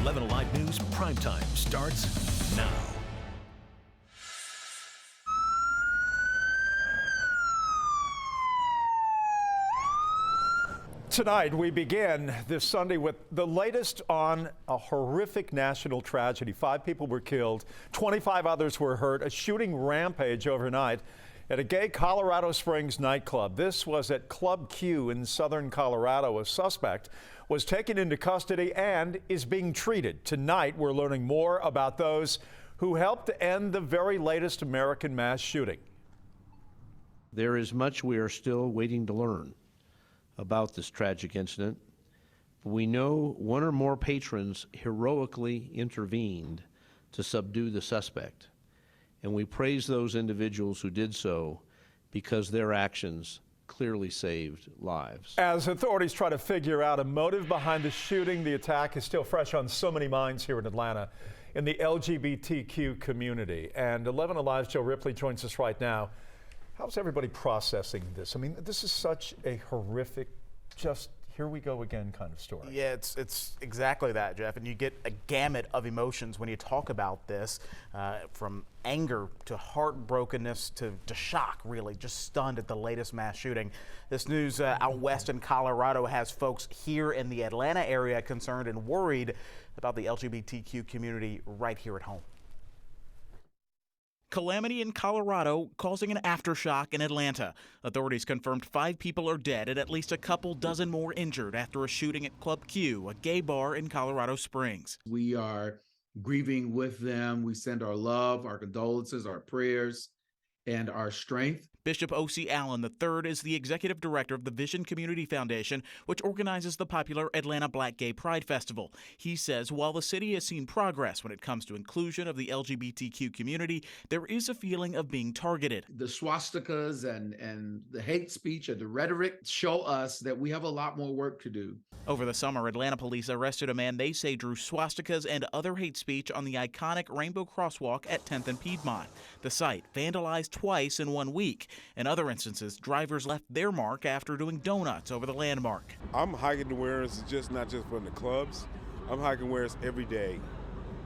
11 Alive News Primetime starts now. Tonight, we begin this Sunday with the latest on a horrific national tragedy. 5 people were killed, 25 others were hurt, a shooting rampage overnight at a gay Colorado Springs nightclub. This was at Club Q in southern Colorado. A suspect was taken into custody and is being treated. Tonight, we're learning more about those who helped end the very latest American mass shooting. There is much we are still waiting to learn about this tragic incident. We know one or more patrons heroically intervened to subdue the suspect, and we praise those individuals who did so because their actions clearly saved lives. As authorities try to figure out a motive behind the shooting, the attack is still fresh on so many minds here in Atlanta in the LGBTQ community. And 11 Alive's Joe Ripley joins us right now. How's everybody processing this? I mean, this is such a horrific, just here we go again kind of story. Yeah, it's exactly that, Jeff. And you get a gamut of emotions when you talk about this, from anger to heartbrokenness to shock, really, just stunned at the latest mass shooting. This news out west in Colorado has folks here in the Atlanta area concerned and worried about the LGBTQ community right here at home. Calamity in Colorado causing an aftershock in Atlanta. Authorities confirmed 5 people are dead and at least a couple dozen more injured after a shooting at Club Q, a gay bar in Colorado Springs. We are grieving with them. We send our love, our condolences, our prayers, and our strength. Bishop O.C. Allen III is the executive director of the Vision Community Foundation, which organizes the popular Atlanta Black Gay Pride Festival. He says while the city has seen progress when it comes to inclusion of the LGBTQ community, there is a feeling of being targeted. The swastikas and the hate speech and the rhetoric show us that we have a lot more work to do. Over the summer, Atlanta police arrested a man they say drew swastikas and other hate speech on the iconic Rainbow Crosswalk at 10th and Piedmont. The site vandalized twice in 1 week. In other instances, drivers left their mark after doing donuts over the landmark. I'm hiking awareness not just from the clubs. I'm hiking awareness every day.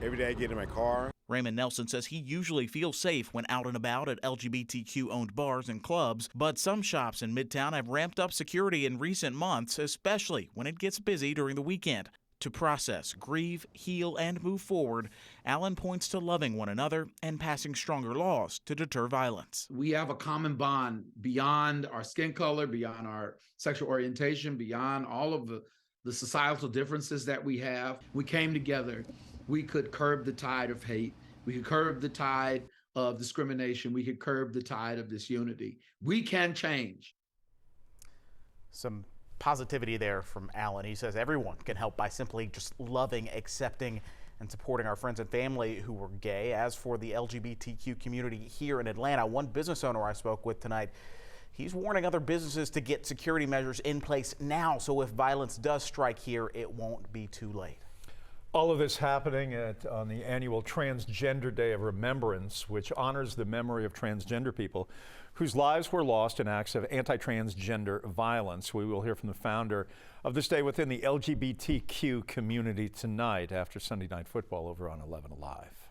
Every day I get in my car. Raymond Nelson says he usually feels safe when out and about at LGBTQ-owned bars and clubs, but some shops in Midtown have ramped up security in recent months, especially when it gets busy during the weekend. To process, grieve, heal, and move forward, Allen points to loving one another and passing stronger laws to deter violence. We have a common bond beyond our skin color, beyond our sexual orientation, beyond all of the societal differences that we have. We came together. We could curb the tide of hate. We could curb the tide of discrimination. We could curb the tide of disunity. We can change. Some positivity there from Allen. He says everyone can help by simply just loving, accepting, and supporting our friends and family who were gay. As for the LGBTQ community here in Atlanta, one business owner I spoke with tonight, he's warning other businesses to get security measures in place now, so if violence does strike here, it won't be too late. All of this happening on the annual Transgender Day of Remembrance, which honors the memory of transgender people whose lives were lost in acts of anti-transgender violence. We will hear from the founder of this day within the LGBTQ community tonight after Sunday Night Football over on 11 Alive.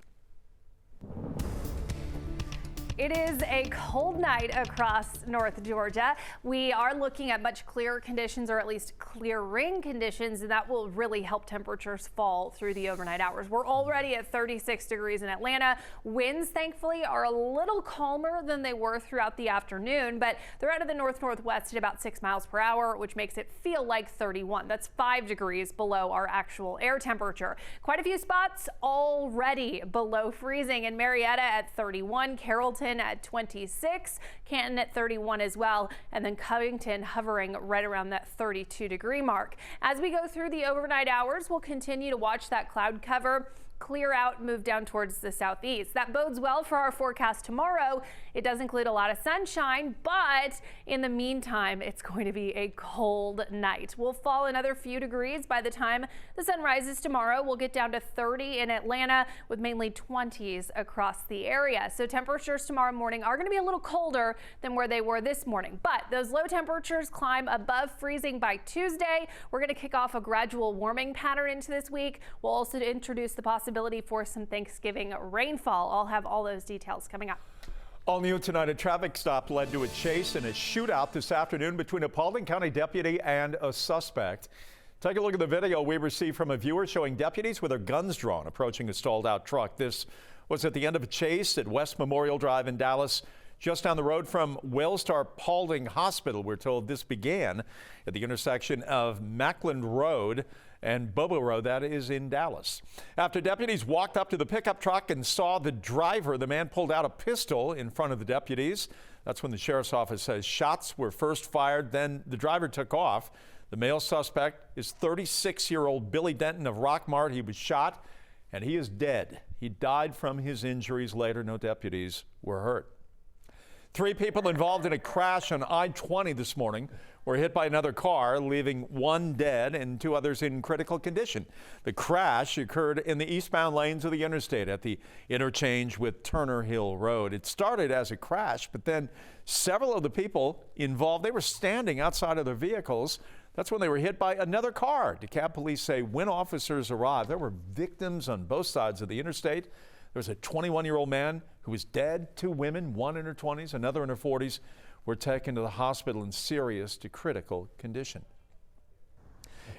It is a cold night across North Georgia. We are looking at much clearer conditions, or at least clearing conditions, and that will really help temperatures fall through the overnight hours. We're already at 36 degrees in Atlanta. Winds, thankfully, are a little calmer than they were throughout the afternoon, but they're out of the north-northwest at about 6 miles per hour, which makes it feel like 31. That's 5 degrees below our actual air temperature. Quite a few spots already below freezing. In Marietta at 31, Carrollton at 26, Canton at 31 as well, and then Covington hovering right around that 32 degree mark. As we go through the overnight hours, we'll continue to watch that cloud cover. clear out, move down towards the southeast. That bodes well for our forecast tomorrow. It does include a lot of sunshine, but in the meantime, it's going to be a cold night. We'll fall another few degrees by the time the sun rises tomorrow. We'll get down to 30 in Atlanta with mainly 20s across the area. So temperatures tomorrow morning are going to be a little colder than where they were this morning, but those low temperatures climb above freezing by Tuesday. We're going to kick off a gradual warming pattern into this week. We'll also introduce the possibility for some Thanksgiving rainfall. I'll have all those details coming up. All new tonight, a traffic stop led to a chase and a shootout this afternoon between a Paulding County deputy and a suspect. Take a look at the video we received from a viewer showing deputies with their guns drawn approaching a stalled out truck. This was at the end of a chase at West Memorial Drive in Dallas, just down the road from Wellstar Paulding Hospital. We're told this began at the intersection of Mackland Road and Bobo Road, that is in Dallas. After deputies walked up to the pickup truck and saw the driver, the man pulled out a pistol in front of the deputies. That's when the sheriff's office says shots were first fired, then the driver took off. The male suspect is 36-year-old Billy Denton of Rockmart. He was shot and he is dead. He died from his injuries later. No deputies were hurt. 3 people involved in a crash on I-20 this morning were hit by another car, leaving 1 dead and 2 others in critical condition. The crash occurred in the eastbound lanes of the interstate at the interchange with Turner Hill Road. It started as a crash, but then several of the people involved, they were standing outside of their vehicles. That's when they were hit by another car. DeKalb police say when officers arrived, there were victims on both sides of the interstate. There was a 21-year-old man who was dead. 2 women, one in her 20s, another in her 40s, were taken to the hospital in serious to critical condition.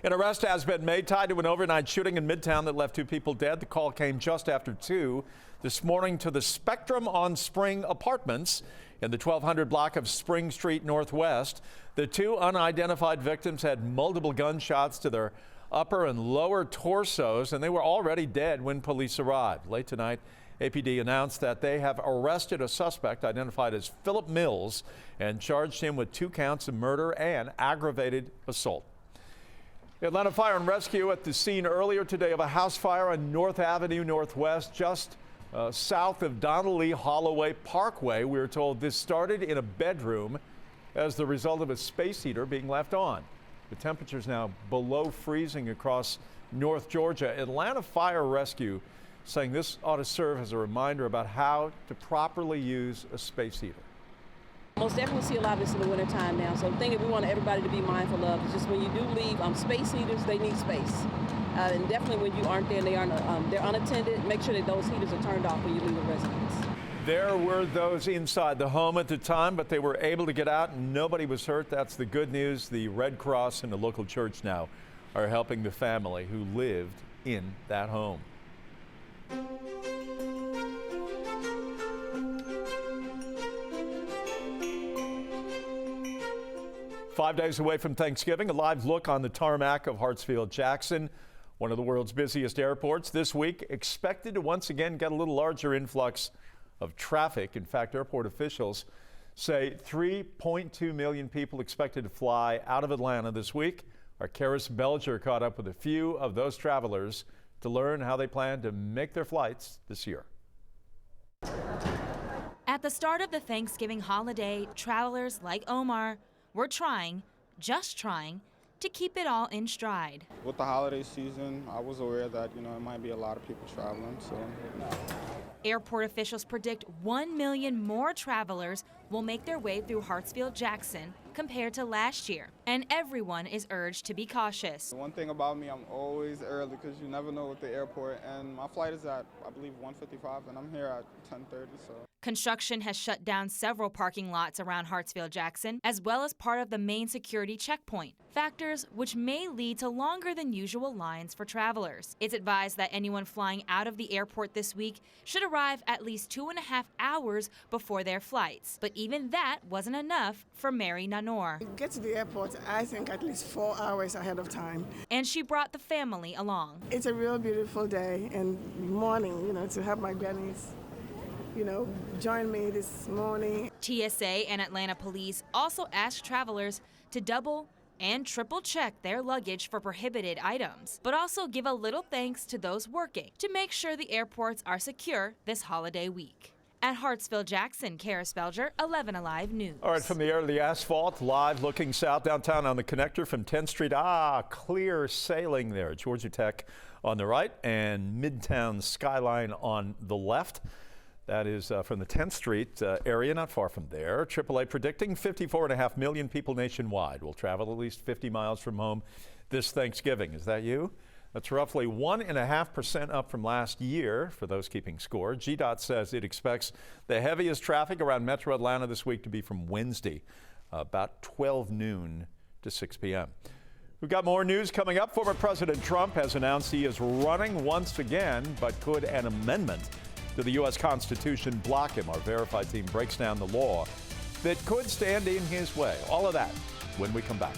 An arrest has been made tied to an overnight shooting in Midtown that left 2 people dead. The call came just after 2 this morning to the Spectrum on Spring Apartments in the 1200 block of Spring Street Northwest. The 2 unidentified victims had multiple gunshots to their upper and lower torsos, and they were already dead when police arrived. Late tonight, APD announced that they have arrested a suspect identified as Philip Mills and charged him with 2 counts of murder and aggravated assault. Atlanta Fire and Rescue at the scene earlier today of a house fire on North Avenue Northwest, just south of Donald Lee Holloway Parkway. We were told this started in a bedroom as the result of a space heater being left on. The temperature's now below freezing across North Georgia. Atlanta Fire Rescue saying this ought to serve as a reminder about how to properly use a space heater. Most definitely see a lot of this in the wintertime now. So the thing that we want everybody to be mindful of is just when you do leave space heaters, they need space. And definitely when you aren't there and they're unattended, make sure that those heaters are turned off when you leave a residence. There were those inside the home at the time, but they were able to get out and nobody was hurt. That's the good news. The Red Cross and the local church now are helping the family who lived in that home. Five days away from Thanksgiving, a live look on the tarmac of Hartsfield-Jackson, one of the world's busiest airports. This week expected to once again get a little larger influx of traffic. In fact, airport officials say 3.2 million people expected to fly out of Atlanta this week. Our Karis Belger caught up with a few of those travelers to learn how they plan to make their flights this year. At the start of the Thanksgiving holiday, travelers like Omar were just trying, to keep it all in stride. With the holiday season, I was aware that, it might be a lot of people traveling, so. Airport officials predict 1 million more travelers will make their way through Hartsfield-Jackson compared to last year, and everyone is urged to be cautious. One thing about me, I'm always early because you never know with the airport, and my flight is at, I believe, 1:55, and I'm here at 10:30, so. Construction has shut down several parking lots around Hartsfield-Jackson, as well as part of the main security checkpoint, factors which may lead to longer than usual lines for travelers. It's advised that anyone flying out of the airport this week should arrive at least 2.5 hours before their flights. But even that wasn't enough for Mary Nanor. Get to the airport, I think, at least 4 hours ahead of time. And she brought the family along. It's a real beautiful day and morning, to have my grannies, join me this morning. TSA and Atlanta police also asked travelers to double and triple check their luggage for prohibited items, but also give a little thanks to those working to make sure the airports are secure this holiday week. At Hartsville-Jackson, Kara Spelger, 11 Alive News. All right, from the air to the asphalt, live looking south downtown on the connector from 10th Street. Clear sailing there. Georgia Tech on the right and Midtown skyline on the left. That is from the 10th Street area, not far from there. AAA predicting 54.5 million people nationwide will travel at least 50 miles from home this Thanksgiving. Is that you? That's roughly 1.5% up from last year for those keeping score. GDOT says it expects the heaviest traffic around Metro Atlanta this week to be from Wednesday, about 12 noon to 6 p.m. We've got more news coming up. Former President Trump has announced he is running once again, but could an amendment to the U.S. Constitution block him? Our Verified team breaks down the law that could stand in his way. All of that when we come back.